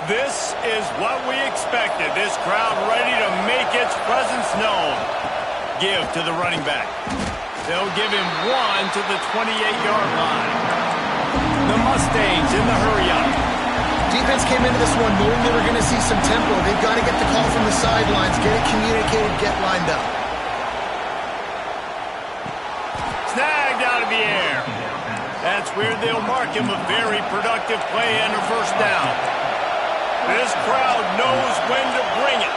This is what we expected. This crowd ready to make its presence known. Give to the running back. They'll give him one to the 28-yard line. The Mustangs in the hurry-up. Defense came into this one knowing they were going to see some tempo. They've got to get the call from the sidelines, get it communicated, get lined up. Snagged out of the air. That's where they'll mark him a very productive play and a first down. This crowd knows when to bring it.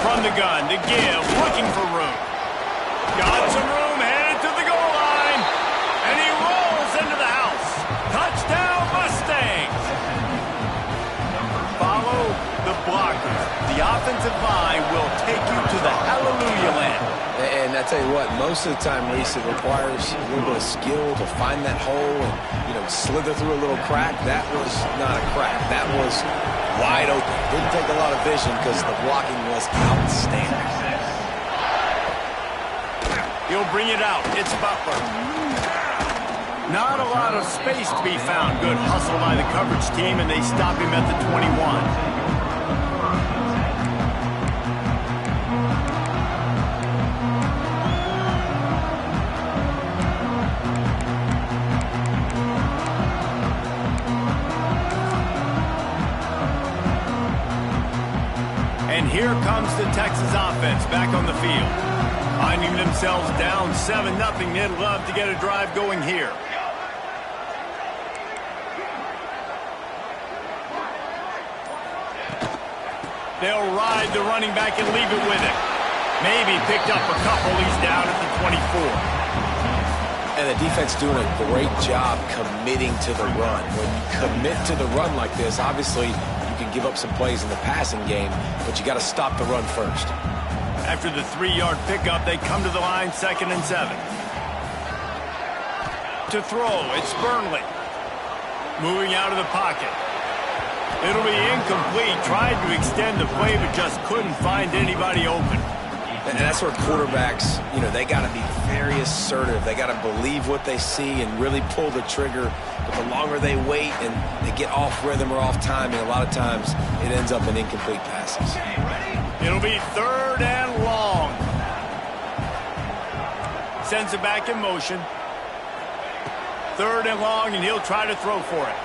From the gun, to give, looking for room. Got some room, headed to the goal line. And he rolls into the house. Touchdown, Mustangs. Follow the blockers. The offensive line will take you to the hallelujah land. And I tell you what, most of the time, Reese, it requires a little bit of skill to find that hole and, slither through a little crack. That was not a crack. That was wide open. Didn't take a lot of vision because the blocking was outstanding. He'll bring it out. It's Butler. Not a lot of space to be found. Good hustle by the coverage team, and they stop him at the 21. And here comes the Texas offense back on the field. Finding themselves down 7-0, they'd love to get a drive going here. They'll ride the running back and leave it with him. Maybe picked up a couple. He's down at the 24. And the defense doing a great job committing to the run. When you commit to the run like this, obviously you can give up some plays in the passing game, but you got to stop the run first. After the 3-yard pickup, they come to the line, 2nd and 7. To throw, it's Burnley. Moving out of the pocket. It'll be incomplete. Tried to extend the play, but just couldn't find anybody open. And that's where quarterbacks, they got to be very assertive. They got to believe what they see and really pull the trigger. But the longer they wait and they get off rhythm or off timing, a lot of times it ends up in incomplete passes. It'll be 3rd and long. Sends it back in motion. 3rd and long, and he'll try to throw for it.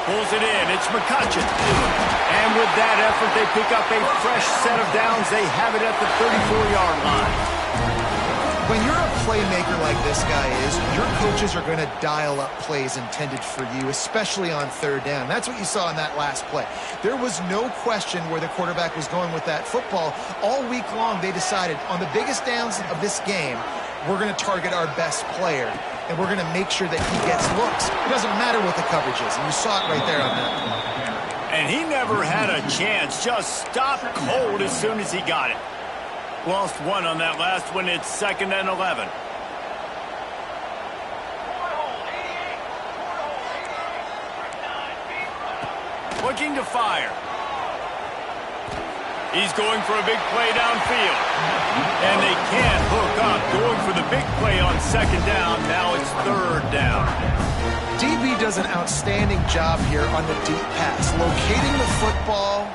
Pulls it in. It's McCutcheon. And with that effort, they pick up a fresh set of downs. They have it at the 34-yard line. When you're a playmaker like this guy is, your coaches are going to dial up plays intended for you, especially on 3rd down. That's what you saw in that last play. There was no question where the quarterback was going with that football. All week long, they decided on the biggest downs of this game, we're going to target our best player, and we're going to make sure that he gets looks. It doesn't matter what the coverage is, and you saw it right there on that one. And he never had a chance. Just stopped cold as soon as he got it. Lost one on that last one. It's 2nd and 11. Looking to fire. He's going for a big play downfield. And they can't hook up. Going for the big play on 2nd down. Now it's 3rd down. DB does an outstanding job here on the deep pass. Locating the football,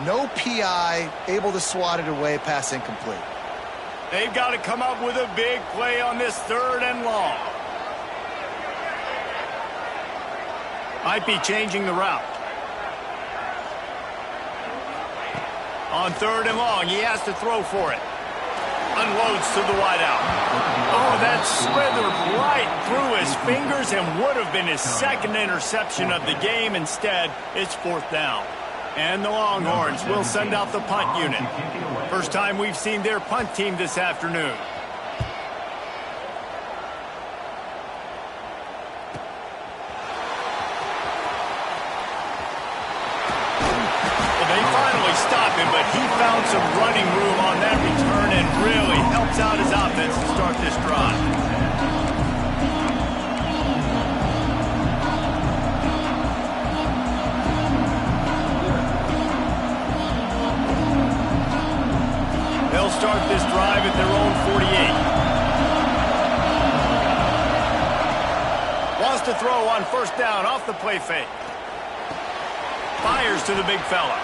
no PI, able to swat it away, pass incomplete. They've got to come up with a big play on this 3rd and long. Might be changing the route. On 3rd and long, he has to throw for it. Unloads to the wideout. Oh, that slithered right through his fingers and would have been his 2nd interception of the game. Instead, it's 4th down. And the Longhorns will send out the punt unit. First time we've seen their punt team this afternoon. They finally stop him, but he found some running room on that return and really helps out his offense to start this drive. on first down off the play fake. Fires to the big fella.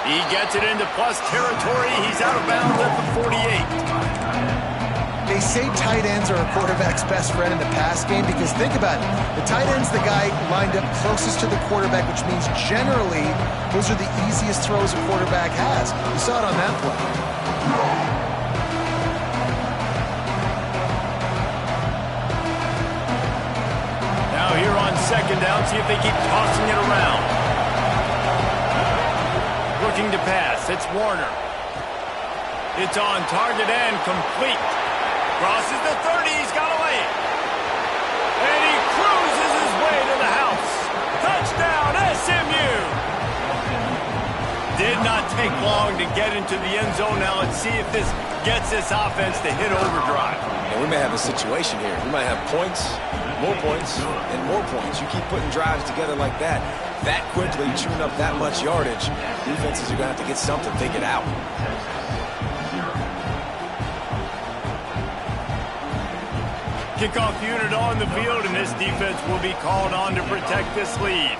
He gets it into plus territory. He's out of bounds at the 48. They say tight ends are a quarterback's best friend in the pass game because think about it. The tight end's the guy lined up closest to the quarterback, which means generally those are the easiest throws a quarterback has. You saw it on that play. Now here on second down, see if they keep tossing it around. Looking to pass, it's Warner. It's on target and complete. Crosses the 30, he's got away. And he cruises his way to the house. Touchdown, SMU! Did not take long to get into the end zone. Now let's see if this gets this offense to hit overdrive. And we may have a situation here. We might have points, and more points. You keep putting drives together like that quickly, chewing up that much yardage, defenses are going to have to get something figured out. Kickoff unit on the field, and this defense will be called on to protect this lead.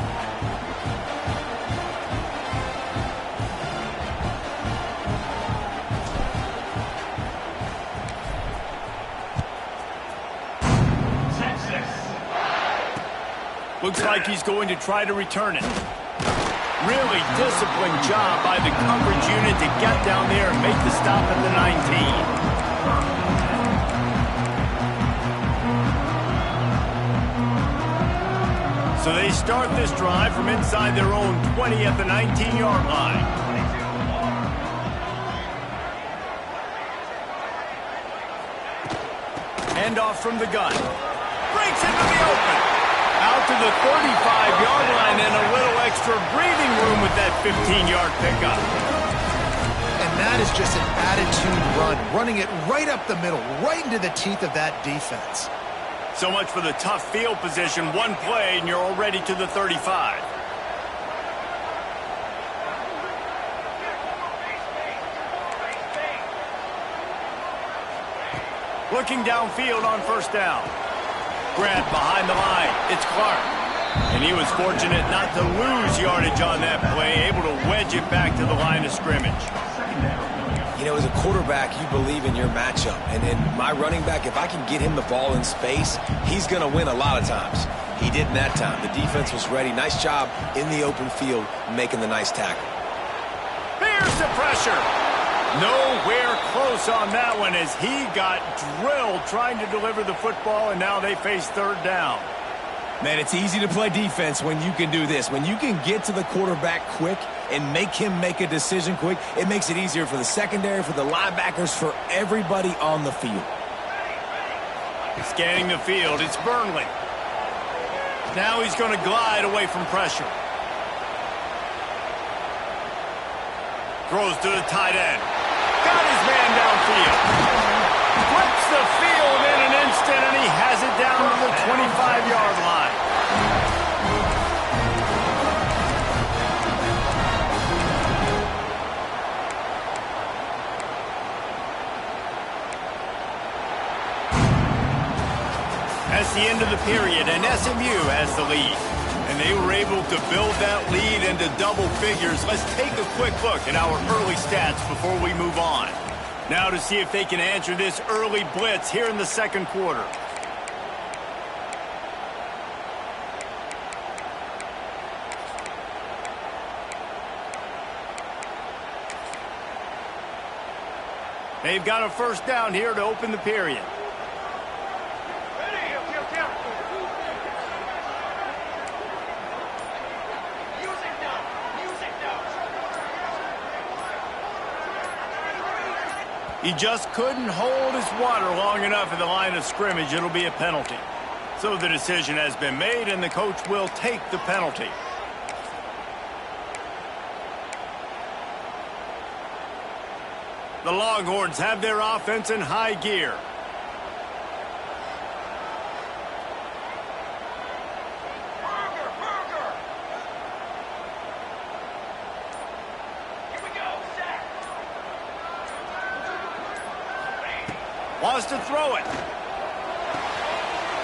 Looks like he's going to try to return it. Really disciplined job by the coverage unit to get down there and make the stop at the 19. So they start this drive from inside their own 20 at the 19-yard line. Handoff from the gun. Breaks into the open. Out to the 35-yard line and a little extra breathing room with that 15-yard pickup. And that is just an attitude run, running it right up the middle, right into the teeth of that defense. So much for the tough field position. One play, and you're already to the 35. Looking downfield on first down. Grant behind the line. It's Clark. And he was fortunate not to lose yardage on that play, able to wedge it back to the line of scrimmage. You know, as a quarterback, you believe in your matchup. And in my running back, if I can get him the ball in space, he's going to win a lot of times. He didn't that time. The defense was ready. Nice job in the open field making the nice tackle. Here's the pressure. Nowhere close on that one as he got drilled trying to deliver the football, and now they face third down. Man, it's easy to play defense when you can do this. When you can get to the quarterback quick and make him make a decision quick, it makes it easier for the secondary, for the linebackers, for everybody on the field. Scanning the field, it's Burnley. Now he's going to glide away from pressure. Throws to the tight end. Got his man downfield. Flips the field in an instant, and he has it down to the 25-yard line. That's the end of the period, and SMU has the lead. And they were able to build that lead into double figures. Let's take a quick look at our early stats before we move on. Now to see if they can answer this early blitz here in the second quarter. They've got a first down here to open the period. He just couldn't hold his water long enough at the line of scrimmage. It'll be a penalty. So the decision has been made, and the coach will take the penalty. The Longhorns have their offense in high gear. Wants to throw it.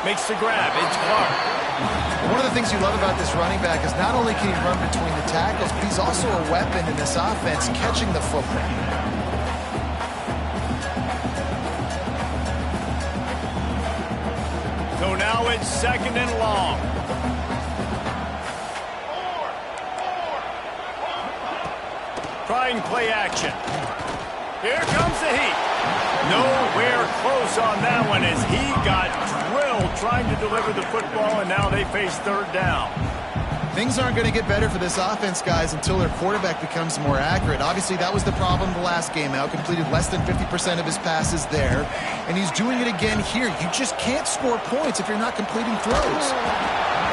Makes the grab. It's Clark. One of the things you love about this running back is not only can he run between the tackles, but he's also a weapon in this offense catching the football. So now it's 2nd and long. Trying play action. Here comes the heat. Nowhere close on that one as he got drilled trying to deliver the football, and now they face 3rd down. Things aren't going to get better for this offense, guys, until their quarterback becomes more accurate. Obviously, that was the problem the last game out. Completed less than 50% of his passes there, and he's doing it again here. You just can't score points if you're not completing throws.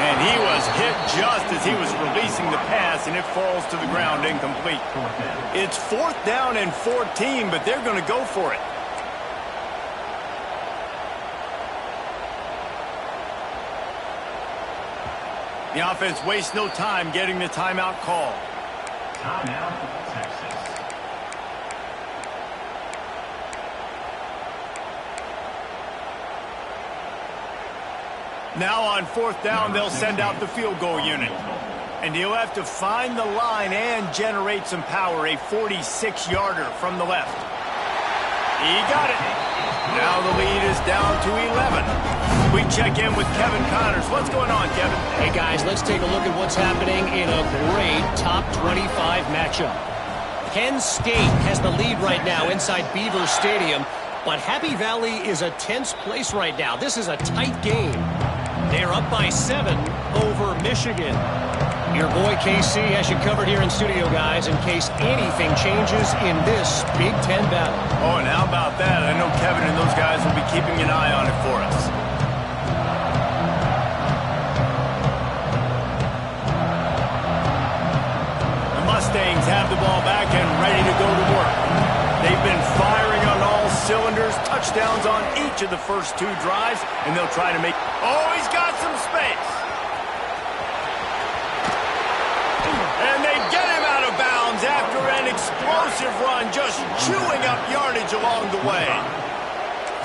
And he was hit just as he was releasing the pass, and it falls to the ground incomplete. It's 4th down and 14, but they're going to go for it. The offense wastes no time getting the timeout call. Timeout, Texas. Now on 4th down, they'll send out the field goal unit. And he'll have to find the line and generate some power, a 46-yarder from the left. He got it. Now the lead is down to 11. We check in with Kevin Connors. What's going on, Kevin? Hey, guys, let's take a look at what's happening in a great top 25 matchup. Penn State has the lead right now inside Beaver Stadium, but Happy Valley is a tense place right now. This is a tight game. They're up by 7 over Michigan. Your boy KC has you covered here in studio, guys, in case anything changes in this Big Ten battle. Oh, and how about that? I know Kevin and those guys will be keeping an eye on it for us. The Mustangs have the ball back and ready to go to work. They've been firing on all cylinders, touchdowns on each of the first 2 drives, and they'll try to make... Oh, he's got some space. And they get him out of bounds after an explosive run, just chewing up yardage along the way.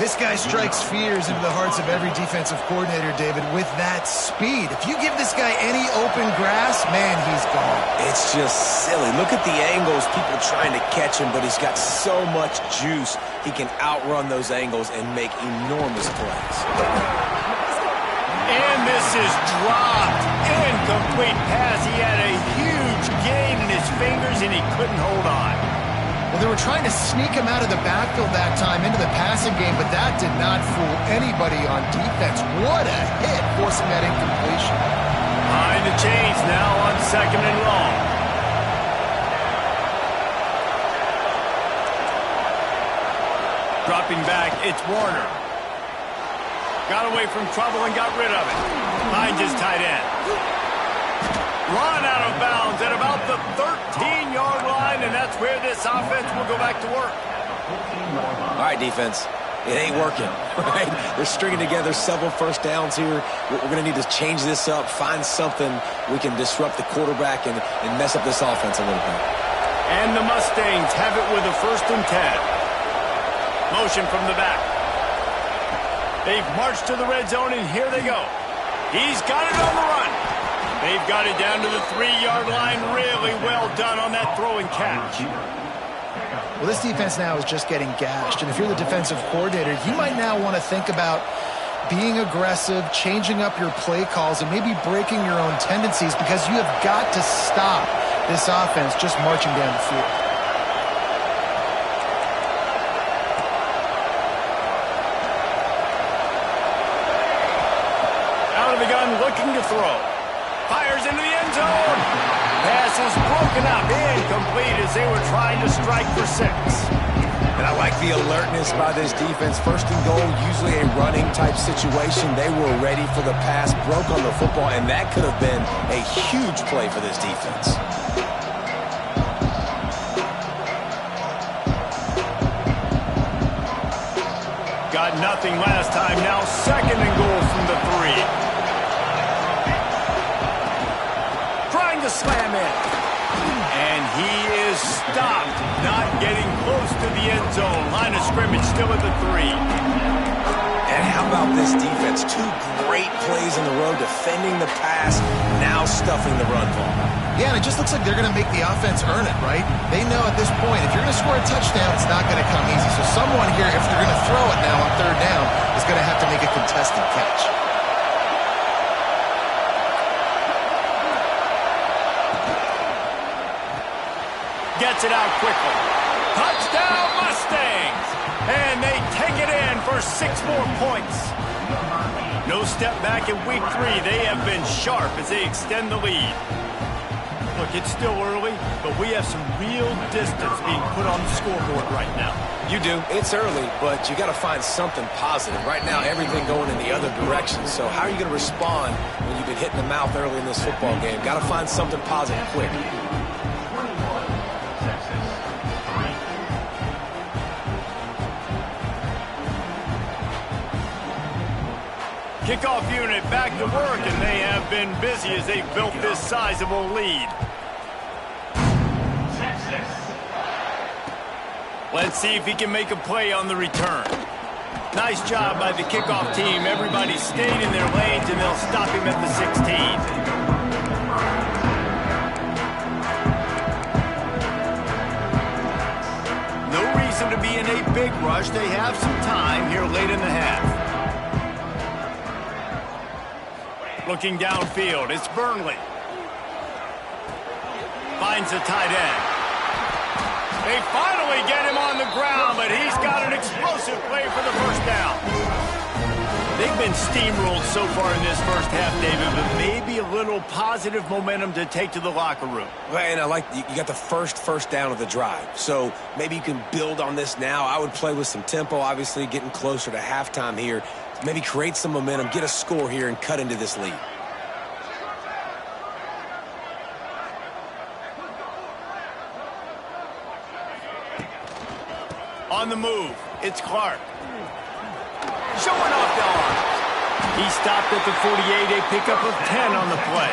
This guy strikes fears into the hearts of every defensive coordinator, David, with that speed. If you give this guy any open grass, man, he's gone. It's just silly. Look at the angles, people trying to catch him, but he's got so much juice. He can outrun those angles and make enormous plays. And this is dropped. Incomplete pass. He had a huge gain in his fingers, and he couldn't hold on. Well, they were trying to sneak him out of the backfield that time into the passing game, but that did not fool anybody on defense. What a hit, forcing that incompletion. Behind the chains now on 2nd and long. Dropping back, it's Warner. Got away from trouble and got rid of it. Finds his tight end. Run out of bounds at about the 13-yard line, and that's where this offense will go back to work. All right, defense. It ain't working, right? They're stringing together several first downs here. We're going to need to change this up, find something we can disrupt the quarterback and mess up this offense a little bit. And the Mustangs have it with a 1st and 10. Motion from the back. They've marched to the red zone, and here they go. He's got it on the run. They've got it down to the 3-yard line. Really well done on that throw and catch. Well, this defense now is just getting gashed, and if you're the defensive coordinator, you might now want to think about being aggressive, changing up your play calls, and maybe breaking your own tendencies, because you have got to stop this offense just marching down the field. Out of the gun, looking to throw. Fires into the end zone. Pass is broken up, incomplete as they were trying to strike for 6. And I like the alertness by this defense. 1st and goal, usually a running type situation. They were ready for the pass, broke on the football, and that could have been a huge play for this defense. Got nothing last time. Now 2nd and goal from the 3. Slam in. And he is stopped, not getting close to the end zone. Line of scrimmage still at the 3. And how about this defense? Two great plays in a row, defending the pass, now stuffing the run ball. Yeah, and it just looks like they're going to make the offense earn it, right? They know at this point, if you're going to score a touchdown, it's not going to come easy. So someone here, if they're going to throw it now on third down, is going to have to make a contested catch. Gets it out quickly. Touchdown Mustangs! And they take it in for 6 more points. No step back in week 3. They have been sharp as they extend the lead. Look, it's still early, but we have some real distance being put on the scoreboard right now. You do. It's early, but you got to find something positive. Right now, everything going in the other direction. So how are you going to respond when you've been hit in the mouth early in this football game? Got to find something positive quick. Kickoff unit back to work, and they have been busy as they built this sizable lead. Let's see if he can make a play on the return. Nice job by the kickoff team. Everybody stayed in their lanes, and they'll stop him at the 16. No reason to be in a big rush. They have some time here late in the half. Looking downfield, it's Burnley. Finds a tight end. They finally get him on the ground, but he's got an explosive play for the first down. They've been steamrolled so far in this first half, David, but maybe a little positive momentum to take to the locker room. Well, and I like you got the first down of the drive. So maybe you can build on this now. I would play with some tempo, obviously getting closer to halftime here. Maybe create some momentum, get a score here, and cut into this lead. On the move, it's Clark. Showing off the arm. He stopped at the 48, a pickup of 10 on the play.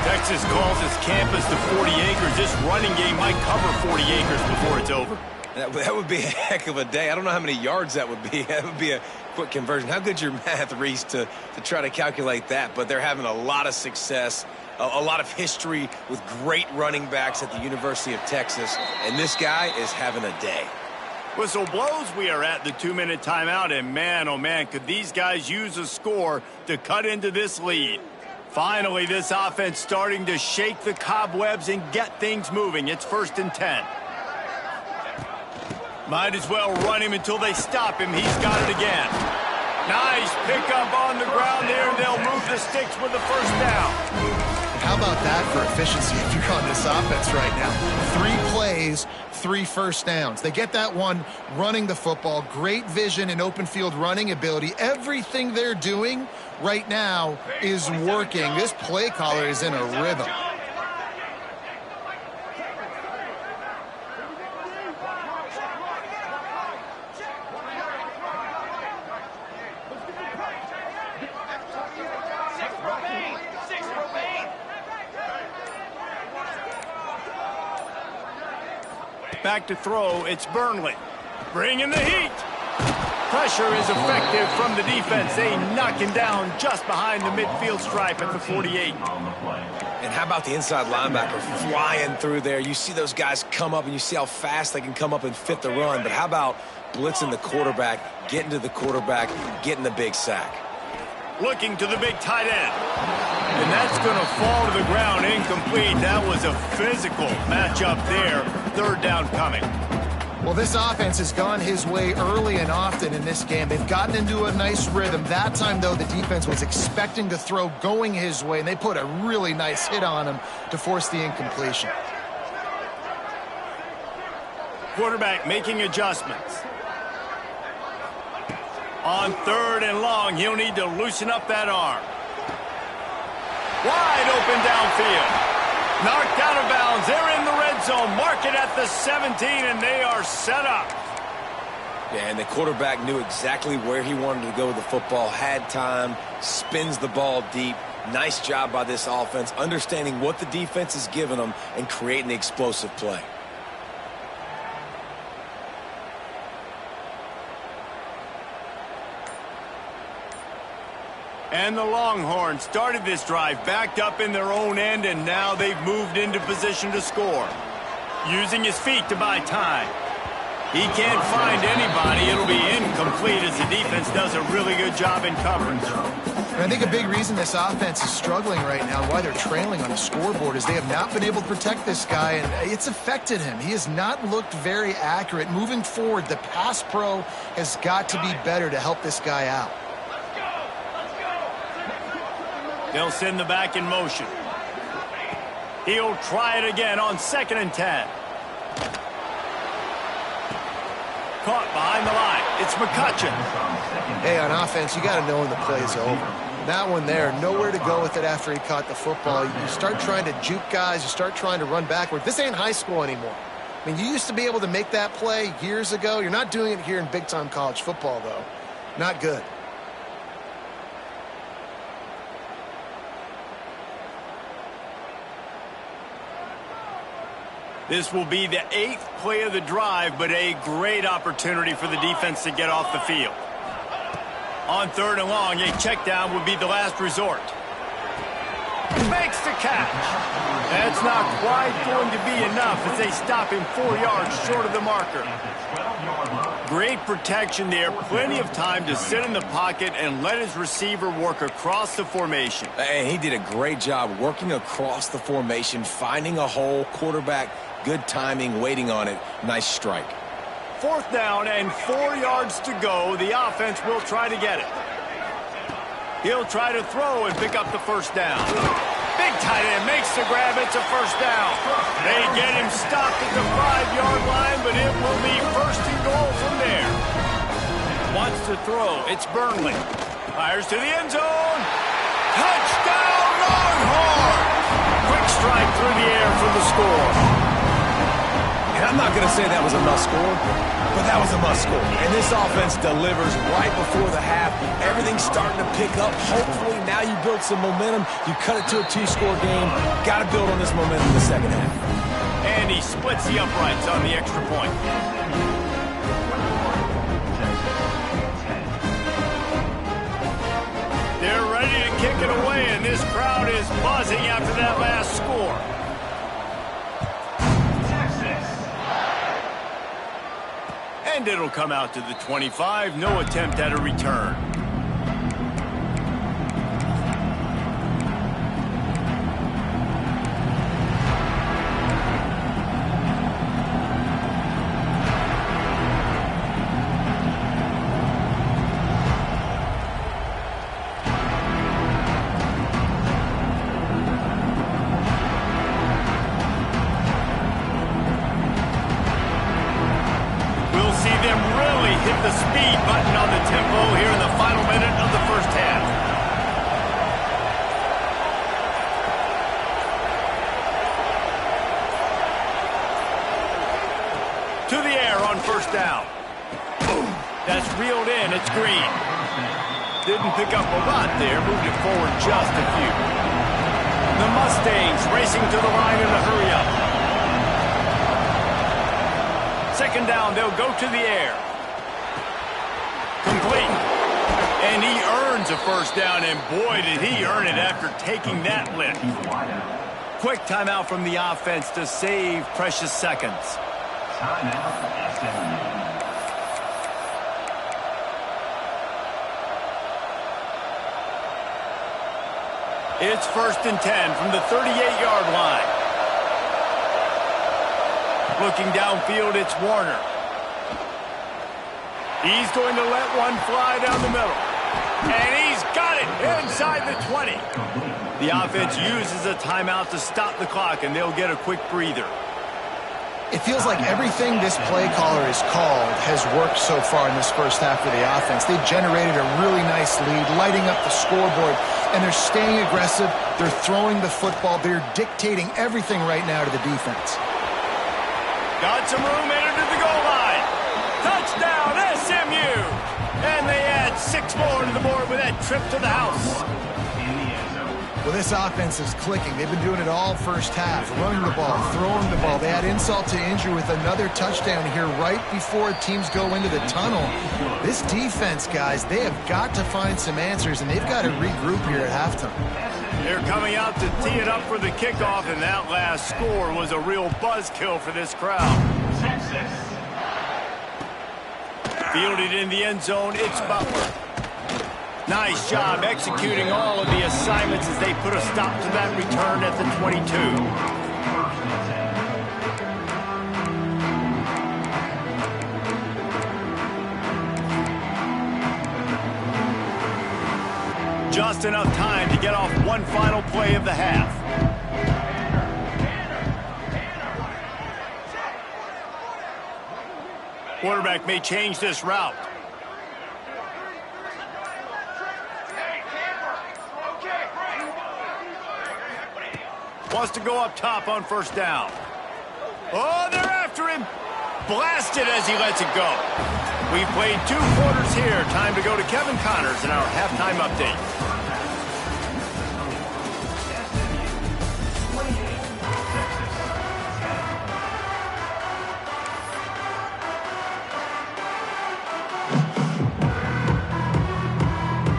Texas calls his campus the 40 acres. This running game might cover 40 acres before it's over. That would be a heck of a day. I don't know how many yards that would be. That would be a quick conversion. How good's your math, Reese, to try to calculate that? But they're having a lot of success, a lot of history with great running backs at the University of Texas. And this guy is having a day. Whistle blows. We are at the 2-minute timeout. And man, oh man, could these guys use a score to cut into this lead. Finally, this offense starting to shake the cobwebs and get things moving. It's 1st and 10. Might as well run him until they stop him. He's got it again. Nice pickup on the ground there. They'll move the sticks with the first down. How about that for efficiency if you're on this offense right now? 3 plays, 3 first downs. They get that one running the football. Great vision and open field running ability. Everything they're doing right now is working. This play caller is in a rhythm. Back to throw, it's Burnley. Bringing the heat. Pressure is effective from the defense. They knock him down just behind the midfield stripe at the 48. And how about the inside linebacker flying through there? You see those guys come up, and you see how fast they can come up and fit the run. But how about blitzing the quarterback, getting to the quarterback, getting the big sack? Looking to the big tight end. And that's going to fall to the ground incomplete. That was a physical matchup there. 3rd down coming. Well, this offense has gone his way early and often in this game. They've gotten into a nice rhythm. That time, though, the defense was expecting to throw going his way, and they put a really nice hit on him to force the incompletion. Quarterback making adjustments. On 3rd and long, he'll need to loosen up that arm. Wide open downfield. Knocked out of bounds. They're in the red zone. Mark it at the 17, and they are set up. Yeah, and the quarterback knew exactly where he wanted to go with the football, had time, spins the ball deep. Nice job by this offense, understanding what the defense is giving them and creating the explosive play. And the Longhorns started this drive backed up in their own end, and now they've moved into position to score. Using his feet to buy time. He can't find anybody. It'll be incomplete as the defense does a really good job in coverage. And I think a big reason this offense is struggling right now, why they're trailing on the scoreboard, is they have not been able to protect this guy, and it's affected him. He has not looked very accurate. Moving forward, the pass pro has got to be better to help this guy out. They'll send the back in motion. He'll try it again on 2nd and 10. Caught behind the line. It's McCutcheon. Hey, on offense, you got to know when the play's over. That one there, nowhere to go with it after he caught the football. You start trying to juke guys. You start trying to run backward. This ain't high school anymore. I mean, you used to be able to make that play years ago. You're not doing it here in big-time college football, though. Not good. This will be the 8th play of the drive, but a great opportunity for the defense to get off the field. On 3rd and long, a check down would be the last resort. Makes the catch. That's not quite going to be enough as they stop him 4 yards short of the marker. Great protection there. Plenty of time to sit in the pocket and let his receiver work across the formation. And he did a great job working across the formation, finding a hole, quarterback, good timing, waiting on it. Nice strike. 4th down and 4 yards to go. The offense will try to get it. He'll try to throw and pick up the 1st down. Big tight end makes the grab. It's a 1st down. They get him stopped at the 5-yard line, but it will be 1st and goal from there. Wants to throw. It's Burnley. Fires to the end zone. Touchdown, Longhorn! Quick strike through the air for the score. And I'm not going to say that was a must-score, but that was a must-score. And this offense delivers right before the half. Everything's starting to pick up. Hopefully now you build some momentum. You cut it to a 2-score game. Got to build on this momentum in the 2nd half. And he splits the uprights on the extra point. They're ready to kick it away, and this crowd is buzzing after that last score. And it'll come out to the 25. No attempt at a return. The speed button on the tempo here in the final minute of the 1st half. To the air on 1st down. Boom. That's reeled in. It's Green. Didn't pick up a lot there. Moved it forward just a few. The Mustangs racing to the line in a hurry-up. 2nd down. They'll go to the air. Complete. And he earns a 1st down, and boy, did he earn it after taking that lift. Quick timeout from the offense to save precious seconds. It's 1st and 10 from the 38-yard line. Looking downfield, it's Warner. He's going to let one fly down the middle. And he's got it inside the 20. The offense uses a timeout to stop the clock, and they'll get a quick breather. It feels like everything this play caller has called has worked so far in this 1st half of the offense. They've generated a really nice lead, lighting up the scoreboard, and they're staying aggressive. They're throwing the football. They're dictating everything right now to the defense. Got some room, entered to the goal line. Touchdown, SMU! And they add 6 more to the board with that trip to the house. Well, this offense is clicking. They've been doing it all first half, running the ball, throwing the ball. They had insult to injury with another touchdown here right before teams go into the tunnel. This defense, guys, they have got to find some answers, and they've got to regroup here at halftime. They're coming out to tee it up for the kickoff, and that last score was a real buzzkill for this crowd. Texas. Fielded in the end zone, it's Butler. Nice job executing all of the assignments as they put a stop to that return at the 22. Just enough time to get off one final play of the half. Quarterback may change this route. Wants to go up top on first down. Oh, they're after him. Blasted as he lets it go. We've played 2 quarters here. Time to go to Kevin Connors in our halftime update.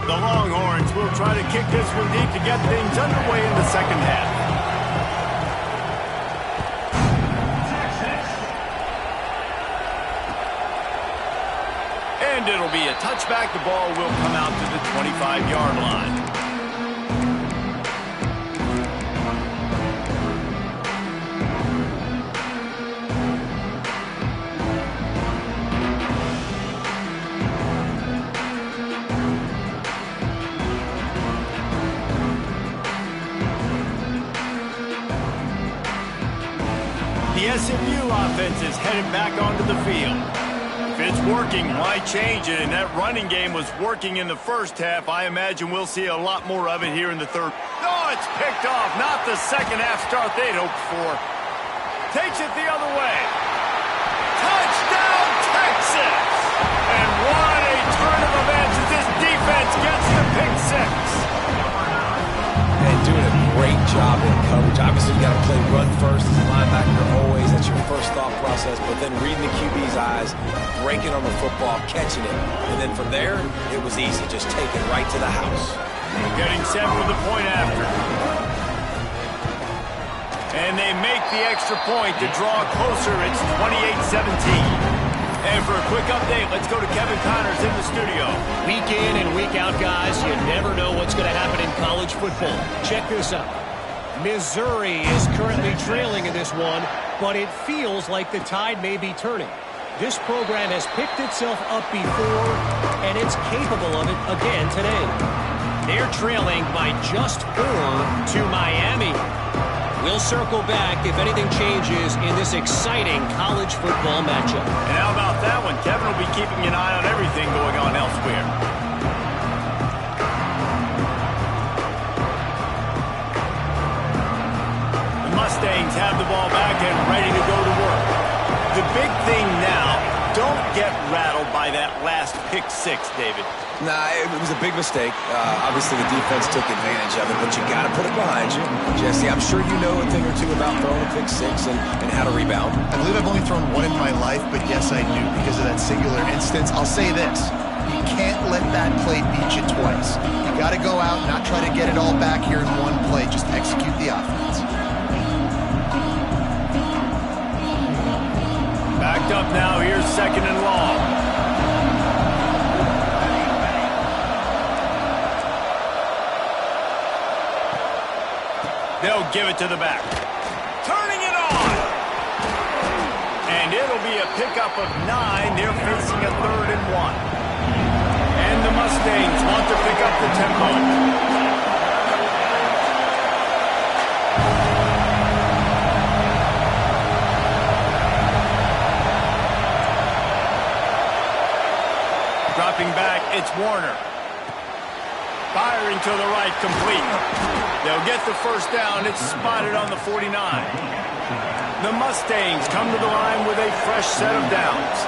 The Longhorns will try to kick this one deep to get things underway in the second half. And it'll be a touchback. The ball will come out to the 25-yard line. The SMU offense is headed back onto the field. If it's working, why change it? And that running game was working in the first half. I imagine we'll see a lot more of it here in the third. Oh, it's picked off. Not the second half start they'd hoped for. Takes it the other way. Touchdown, Texas! And what a turn of events as this defense gets the pick six. And doing a great job in coverage. Obviously, you got to play run first as a linebacker always. That's your first thought process. But then reading the QB's eyes, breaking on the football, catching it. And then from there, it was easy. Just take it right to the house. Getting set for the point after. And they make the extra point to draw closer. It's 28-17. And for a quick update, let's go to Kevin Connors in the studio. Week in and week out, guys, you never know what's going to happen in college football. Check this out. Missouri is currently trailing in this one, but it feels like the tide may be turning. This program has picked itself up before, and it's capable of it again today. They're trailing by just 4 to Miami. We'll circle back if anything changes in this exciting college football matchup. And how about that one? Kevin will be keeping an eye on everything going on elsewhere. The Mustangs have the ball back and ready to go to work. The big thing now, don't get rattled by that last pick six, David. Nah, it was a big mistake. Obviously, the defense took advantage of it, but you got to put it behind you. Jesse, I'm sure you know a thing or two about throwing a pick six and how to rebound. I believe I've only thrown one in my life, but yes, I do because of that singular instance. I'll say this. You can't let that play beat you twice. You got to go out, not try to get it all back here in one play. Just execute the offense. Backed up now. Here's second and long. They'll give it to the back. Turning it on. And it'll be a pickup of 9. They're facing a 3rd and 1. And the Mustangs want to pick up the tempo. Dropping back, it's Warner. Firing to the right, complete. They'll get the first down. It's spotted on the 49. The Mustangs come to the line with a fresh set of downs.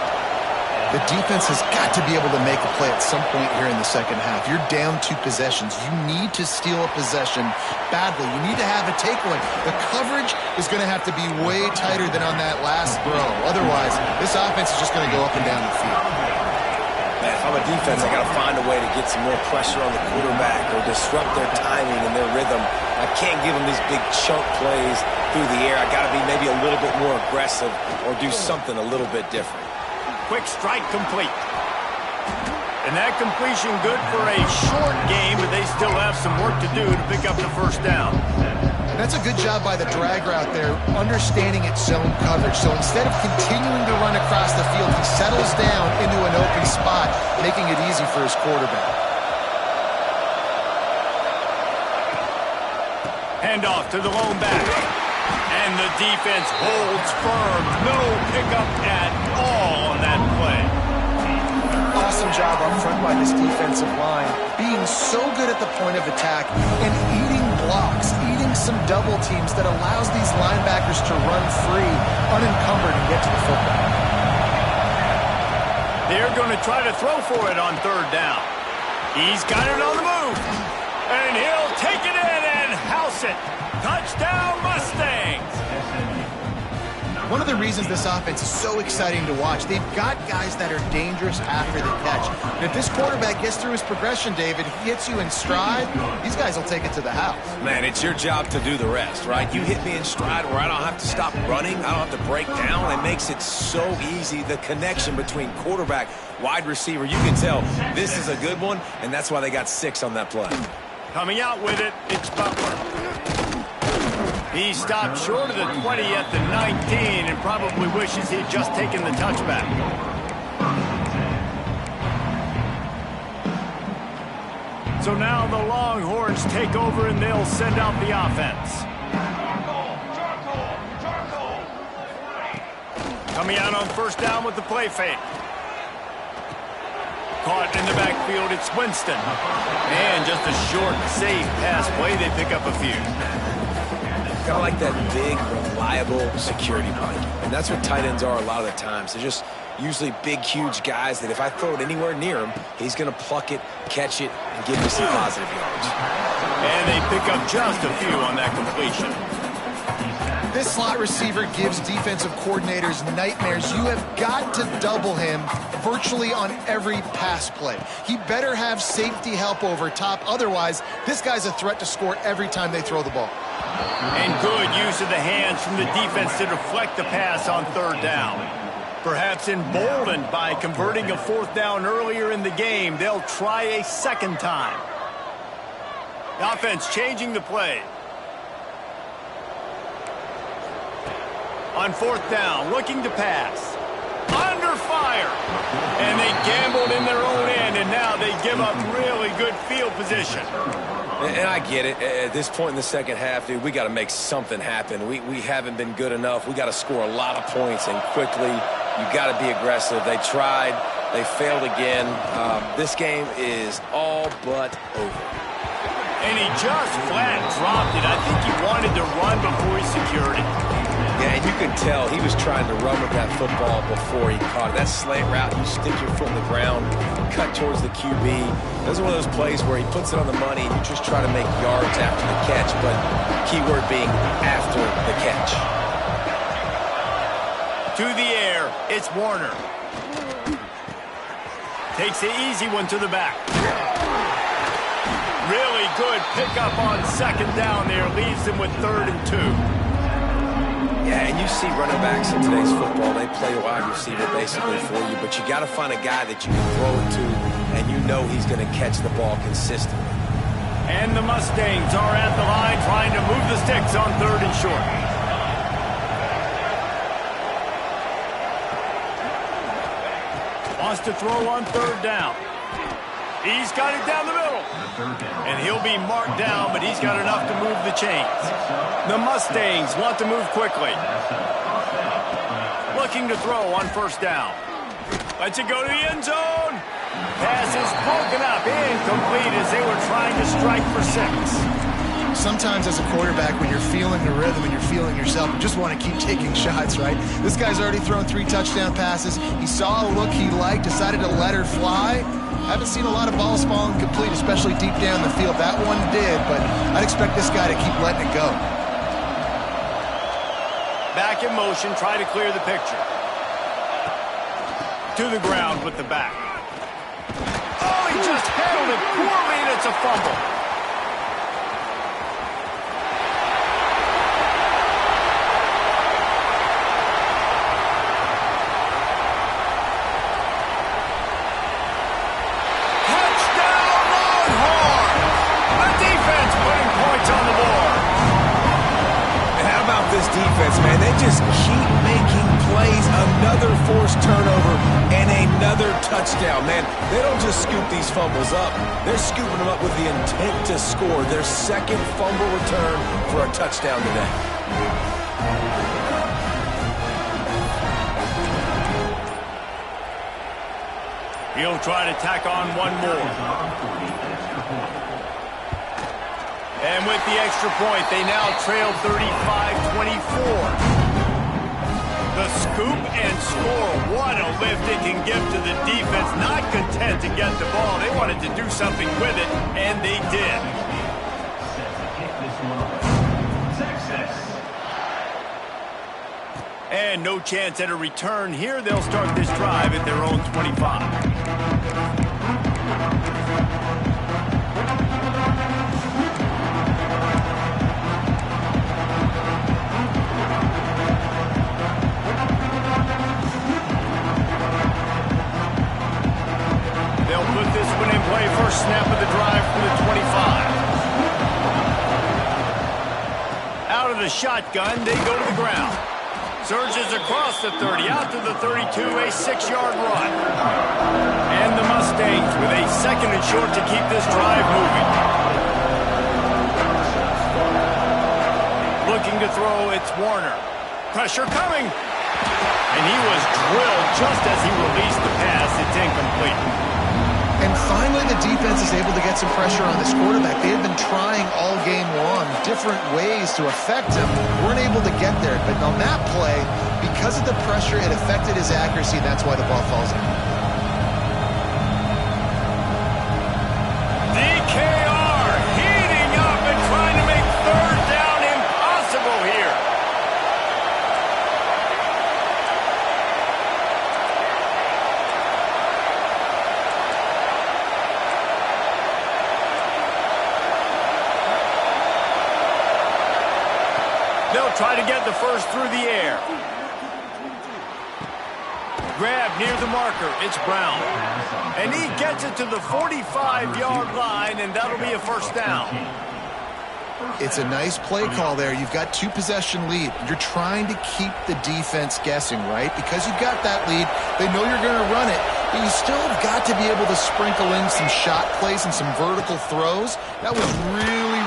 The defense has got to be able to make a play at some point here in the second half. You're down 2 possessions. You need to steal a possession badly. You need to have a takeaway. The coverage is going to have to be way tighter than on that last throw. Otherwise, this offense is just going to go up and down the field. Man, if I'm a defense, I got to find a way to get some more pressure on the quarterback or disrupt their timing and their rhythm. I can't give them these big chunk plays through the air. I got to be maybe a little bit more aggressive or do something a little bit different. Quick strike complete. And that completion good for a short game, but they still have some work to do to pick up the first down. That's a good job by the drag route there, understanding its zone coverage. So instead of continuing to run across the field, he settles down into an open spot, making it easy for his quarterback. Handoff to the lone back. And the defense holds firm. No pickup at all on that play. Awesome job up front by this defensive line, being so good at the point of attack and eating blocks, eating some double teams that allows these linebackers to run free, unencumbered, and get to the football. They're going to try to throw for it on third down. He's got it on the move. And he'll take it in and house it. Touchdown, Mustangs! One of the reasons this offense is so exciting to watch, they've got guys that are dangerous after the catch. And if this quarterback gets through his progression, David, he hits you in stride, these guys will take it to the house. Man, it's your job to do the rest, right? You hit me in stride where I don't have to stop running. I don't have to break down. It makes it so easy. The connection between quarterback, wide receiver, you can tell this is a good one, and that's why they got 6 on that play. Coming out with it, it's Butler. He stopped short of the 20 at the 19 and probably wishes he'd just taken the touchback. So now the Longhorns take over and they'll send out the offense. Coming out on first down with the play fake. Caught in the backfield, it's Winston. And just a short, safe pass play, they pick up a few. Kind of like that big, reliable security blanket. And that's what tight ends are a lot of the times. They're just usually big, huge guys that if I throw it anywhere near him, he's going to pluck it, catch it, and give me some positive yards. And they pick up just a few on that completion. This slot receiver gives defensive coordinators nightmares. You have got to double him virtually on every pass play. He better have safety help over top. Otherwise, this guy's a threat to score every time they throw the ball. And good use of the hands from the defense to deflect the pass on third down. Perhaps emboldened by converting a fourth down earlier in the game, they'll try a second time. The offense changing the play. On fourth down, looking to pass. Under fire. And they gambled in their own end, and now they give up really good field position. And I get it. At this point in the second half, dude, we got to make something happen. We haven't been good enough. We got to score a lot of points, and quickly. You got to be aggressive. They tried. They failed again. This game is all but over. And he just flat dropped it. I think he wanted to run before he secured it. Yeah, and you can tell he was trying to run with that football before he caught it. That slant route, you stick your foot in the ground, cut towards the QB. Those are one of those plays where he puts it on the money and you just try to make yards after the catch, but keyword being after the catch. To the air, it's Warner. Takes the easy one to the back. Really good pickup on second down there. Leaves them with 3rd and 2. Yeah, and you see running backs in today's football, they play wide receiver basically for you, but you got to find a guy that you can throw it to, and you know he's going to catch the ball consistently. And the Mustangs are at the line trying to move the sticks on 3rd and short. Wants to throw on 3rd down. He's got it down the middle. And he'll be marked down, but he's got enough to move the chains. The Mustangs want to move quickly. Looking to throw on first down. Lets it go to the end zone. Pass is broken up, incomplete as they were trying to strike for 6. sometimes as a quarterback, when you're feeling the rhythm and you're feeling yourself, you just want to keep taking shots, right? This guy's already thrown 3 touchdown passes. He saw a look he liked, decided to let her fly. Haven't seen a lot of balls falling complete, especially deep down the field. That one did, but I'd expect this guy to keep letting it go. Back in motion, try to clear the picture. To the ground with the back. Oh, he just handled it poorly, and it's a fumble. Touchdown, Longhorns! The defense putting points on the board. And how about this defense, man? They just keep making plays. Another forced turnover and another touchdown. Man, they don't just scoop these fumbles up. They're scooping them up with the intent to score. Their second fumble return for a touchdown today. He'll try to tack on one more. And with the extra point, they now trail 35-24. The scoop and score. What a lift it can give to the defense. Not content to get the ball. They wanted to do something with it, and they did. And no chance at a return here. They'll start this drive at their own 25. Put this one in play. First snap of the drive for the 25. Out of the shotgun, they go to the ground. Surges across the 30, out to the 32, a 6-yard run. And the Mustangs with a second and short to keep this drive moving. Looking to throw, it's Warner. Pressure coming. And he was drilled just as he released the pass. It's incomplete. And finally, the defense is able to get some pressure on this quarterback. They had been trying all game long, different ways to affect him. Weren't able to get there. But on that play, because of the pressure, it affected his accuracy, and that's why the ball falls in. DKR heating up and trying to make third down impossible here. They'll try to get the first through the air. Grab near the marker. It's Brown. And he gets it to the 45-yard line, and that'll be a first down. It's a nice play call there. You've got 2-possession lead. You're trying to keep the defense guessing, right? Because you've got that lead, they know you're going to run it, but you still have got to be able to sprinkle in some shot plays and some vertical throws. That was really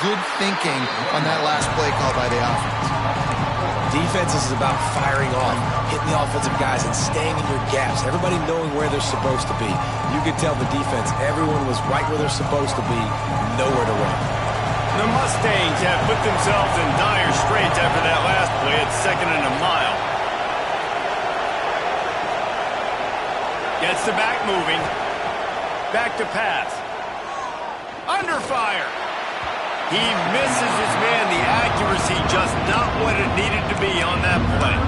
good thinking on that last play call by the offense. Defense is about firing off, hitting the offensive guys, and staying in your gaps. Everybody knowing where they're supposed to be. You could tell the defense, everyone was right where they're supposed to be, nowhere to run. The Mustangs have put themselves in dire straits after that last play. It's 2nd and a mile. Gets the back moving. Back to pass. Under fire. He misses his man. The accuracy just not what it needed to be on that play.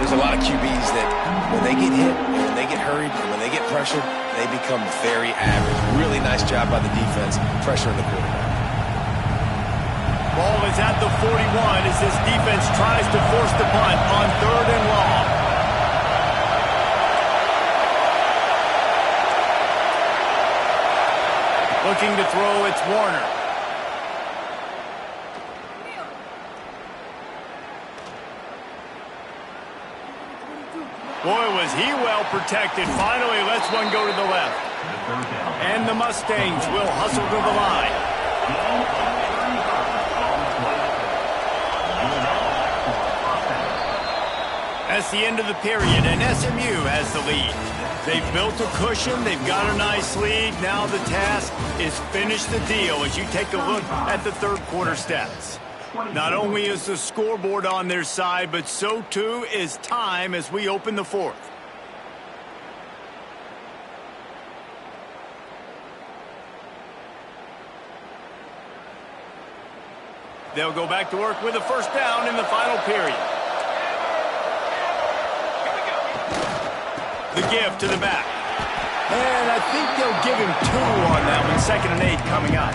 There's a lot of QBs that when they get hit, when they get hurried, and when they get pressured, they become very average. Really nice job by the defense, pressuring the quarterback. Ball is at the 41 as this defense tries to force the punt on 3rd and long. Looking to throw, it's Warner. Boy, was he well protected. Finally lets one go to the left. And the Mustangs will hustle to the line. That's the end of the period, and SMU has the lead. They've built a cushion. They've got a nice lead. Now the task is finish the deal as you take a look at the third quarter stats. Not only is the scoreboard on their side, but so too is time as we open the fourth. They'll go back to work with a first down in the final period. The give to the back. And I think they'll give him 2 on that one. 2nd and 8 coming up.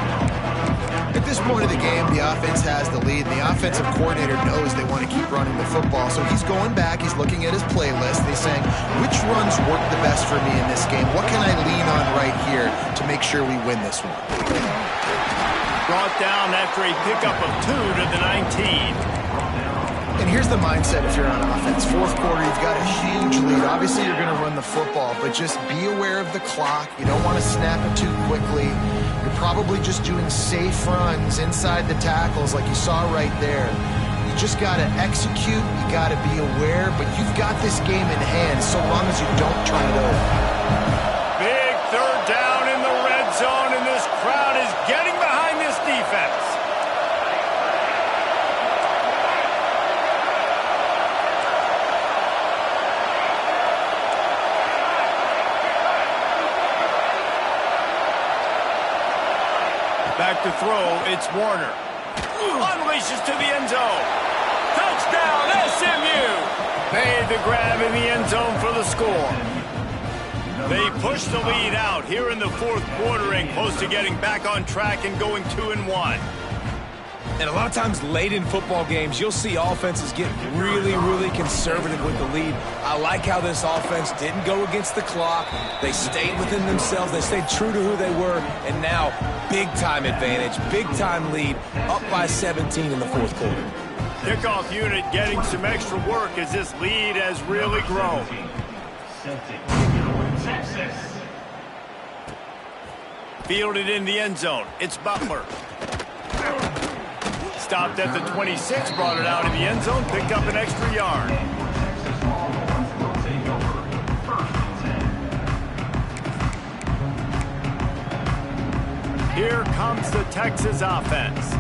At this point of the game, the offense has the lead, and the offensive coordinator knows they want to keep running the football. So he's going back, he's looking at his playlist, and he's saying, which runs work the best for me in this game? What can I lean on right here to make sure we win this one? Brought down after a pickup of 2 to the 19. And here's the mindset if you're on offense. Fourth quarter, you've got a huge lead. Obviously, you're going to run the football, but just be aware of the clock. You don't want to snap it too quickly. You're probably just doing safe runs inside the tackles like you saw right there. You just got to execute. You got to be aware, but you've got this game in hand so long as you don't turn it over. Big third down in the red zone, and this crowd is getting behind this defense. Back to throw, it's Warner. Unleashes to the end zone. Touchdown, SMU! Made the grab in the end zone for the score. They push the lead out here in the fourth quarter and close to getting back on track and going 2-1. And a lot of times late in football games, you'll see offenses get really, really conservative with the lead. I like how this offense didn't go against the clock. They stayed within themselves. They stayed true to who they were. And now, big-time advantage, big-time lead, up by 17 in the fourth quarter. Kickoff unit getting some extra work as this lead has really grown. Fielded in the end zone. It's Butler. Stopped at the 26, brought it out in the end zone, picked up an extra yard. Here comes the Texas offense.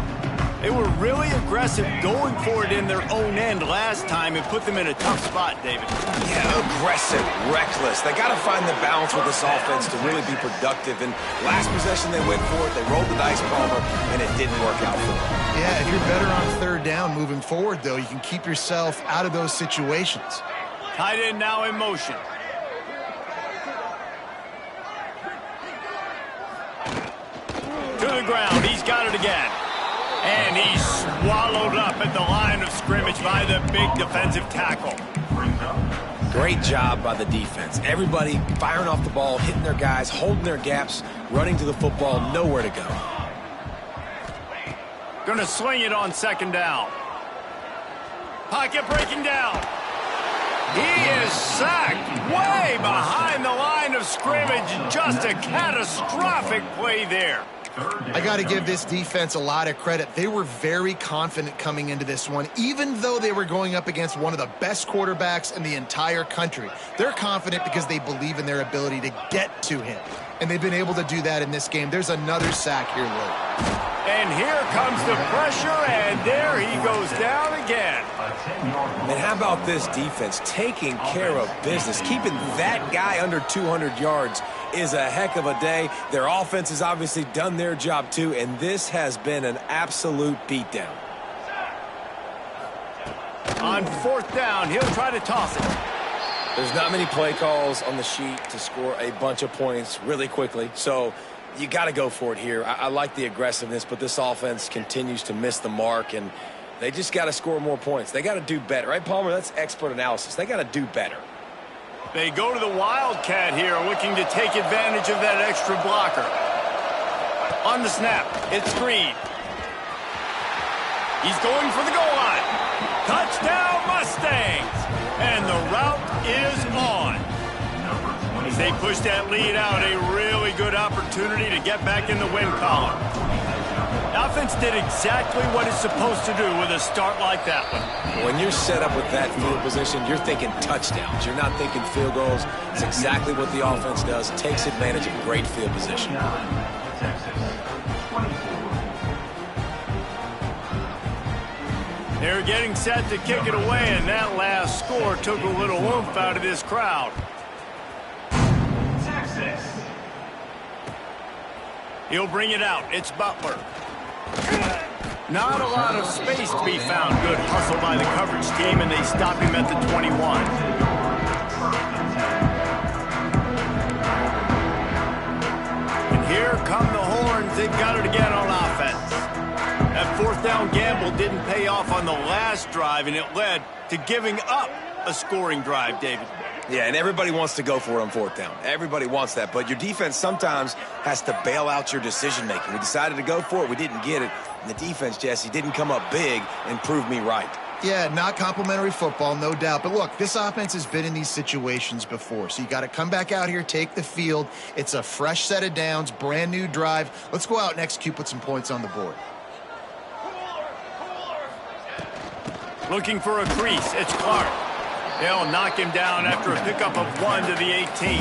They were really aggressive going for it in their own end last time and put them in a tough spot, David. Yeah, aggressive, reckless. They got to find the balance with this offense to really be productive. And last possession, they went for it. They rolled the dice, Palmer, and it didn't work out for them. Yeah, if you're better on third down moving forward, though, you can keep yourself out of those situations. Tight end now in motion. To the ground. He's got it again. And he's swallowed up at the line of scrimmage by the big defensive tackle. Great job by the defense. Everybody firing off the ball, hitting their guys, holding their gaps, running to the football, nowhere to go. Gonna swing it on 2nd down. Pocket breaking down. He is sacked way behind the line of scrimmage. Just a catastrophic play there. I got to give this defense a lot of credit. They were very confident coming into this one, even though they were going up against one of the best quarterbacks in the entire country. They're confident because they believe in their ability to get to him, and they've been able to do that in this game. There's another sack here late. And here comes the pressure, and there he goes down again. And how about this defense taking care of business? Keeping that guy under 200 yards is a heck of a day. Their offense has obviously done their job too, and this has been an absolute beatdown. On 4th down, he'll try to toss it. There's not many play calls on the sheet to score a bunch of points really quickly, so you got to go for it here. I like the aggressiveness, but this offense continues to miss the mark, and they just got to score more points. They got to do better, right, Palmer? That's expert analysis. They got to do better. They go to the Wildcat here, looking to take advantage of that extra blocker. On the snap, it's Green. He's going for the goal line. Touchdown, Mustangs! And the route is on. As they push that lead out, a really good opportunity to get back in the win column. offense did exactly what it's supposed to do with a start like that one. When you're set up with that field position, you're thinking touchdowns. You're not thinking field goals. It's exactly what the offense does. Takes advantage of great field position. They're getting set to kick it away, and that last score took a little oomph out of this crowd. Texas. He'll bring it out. It's Butler. Not a lot of space to be found. Good hustle by the coverage team, and they stop him at the 21. And here come the horns. They've got it again on offense. That fourth down gamble didn't pay off on the last drive, and it led to giving up a scoring drive, David. Yeah, and everybody wants to go for it on fourth down. Everybody wants that, but your defense sometimes has to bail out your decision-making. We decided to go for it. We didn't get it. And the defense, Jesse, didn't come up big and prove me right. Yeah, not complimentary football, no doubt. But look, this offense has been in these situations before. So you got to come back out here, take the field. It's a fresh set of downs, brand new drive. Let's go out and execute, put some points on the board. Looking for a crease. It's Clark. They'll knock him down after a pickup of 1 to the 18.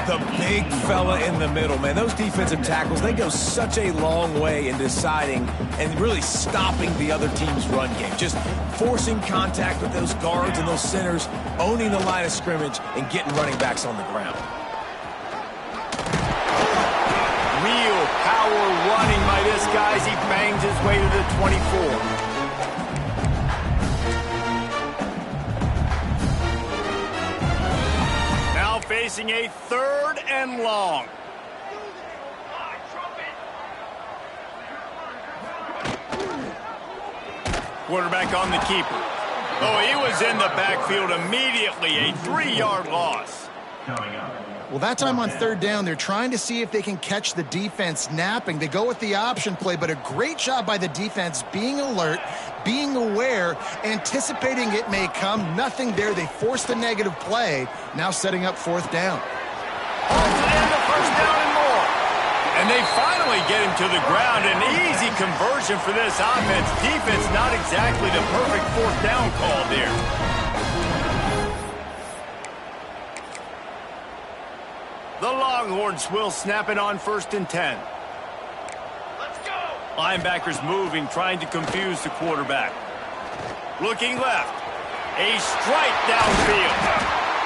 The big fella in the middle, man. Those defensive tackles, they go such a long way in deciding and really stopping the other team's run game. Just forcing contact with those guards and those centers, owning the line of scrimmage, and getting running backs on the ground. Real power running by this guy as he bangs his way to the 24. Facing a 3rd and long. Quarterback on the keeper. Oh, he was in the backfield immediately. A 3-yard loss. Well, that time on 3rd down, they're trying to see if they can catch the defense napping. They go with the option play, but a great job by the defense being alert, being aware, anticipating it may come. Nothing there. They forced a negative play, now setting up 4th down. Holds it in, the 1st down and more. And they finally get him to the ground. An easy conversion for this offense. Defense not exactly the perfect 4th down call there. The Longhorns will snap it on 1st and 10. Let's go. Linebackers moving, trying to confuse the quarterback. Looking left. A strike downfield.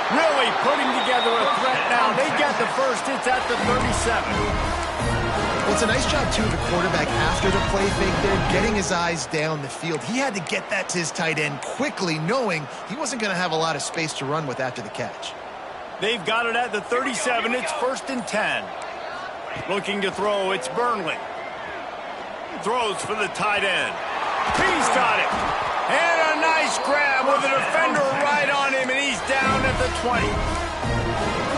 Really putting together a threat now. They get the first. It's at the 37. Well, it's a nice job, too, of the quarterback after the play fake there, getting his eyes down the field. He had to get that to his tight end quickly, knowing he wasn't going to have a lot of space to run with after the catch. They've got it at the 37. It's 1st and 10. Looking to throw. It's Burnley. Throws for the tight end. He's got it. And a nice grab with a defender right on him, and he's down at the 20.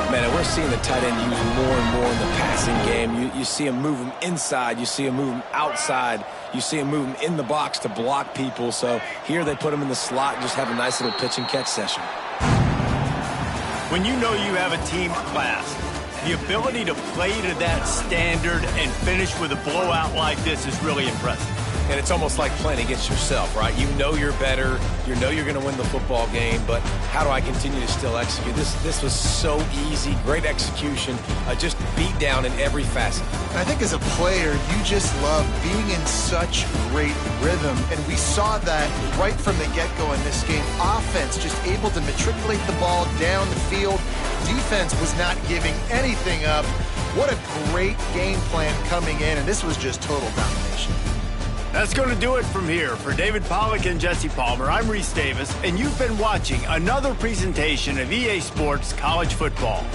Man, and we're seeing the tight end used more and more in the passing game. You see him move him inside. You see him move him outside. You see him move him in the box to block people. So here they put him in the slot and just have a nice little pitch and catch session. When you know you have a team class, the ability to play to that standard and finish with a blowout like this is really impressive. And it's almost like playing against yourself, right? You know you're better. You know you're going to win the football game, but how do I continue to still execute? This was so easy. Great execution. Just beat down in every facet. I think as a player, you just love being in such great rhythm, and we saw that right from the get-go in this game. Offense just able to matriculate the ball down the field. Defense was not giving anything up. What a great game plan coming in, and this was just total domination. That's going to do it from here. For David Pollack and Jesse Palmer, I'm Reese Davis, and you've been watching another presentation of EA Sports College Football.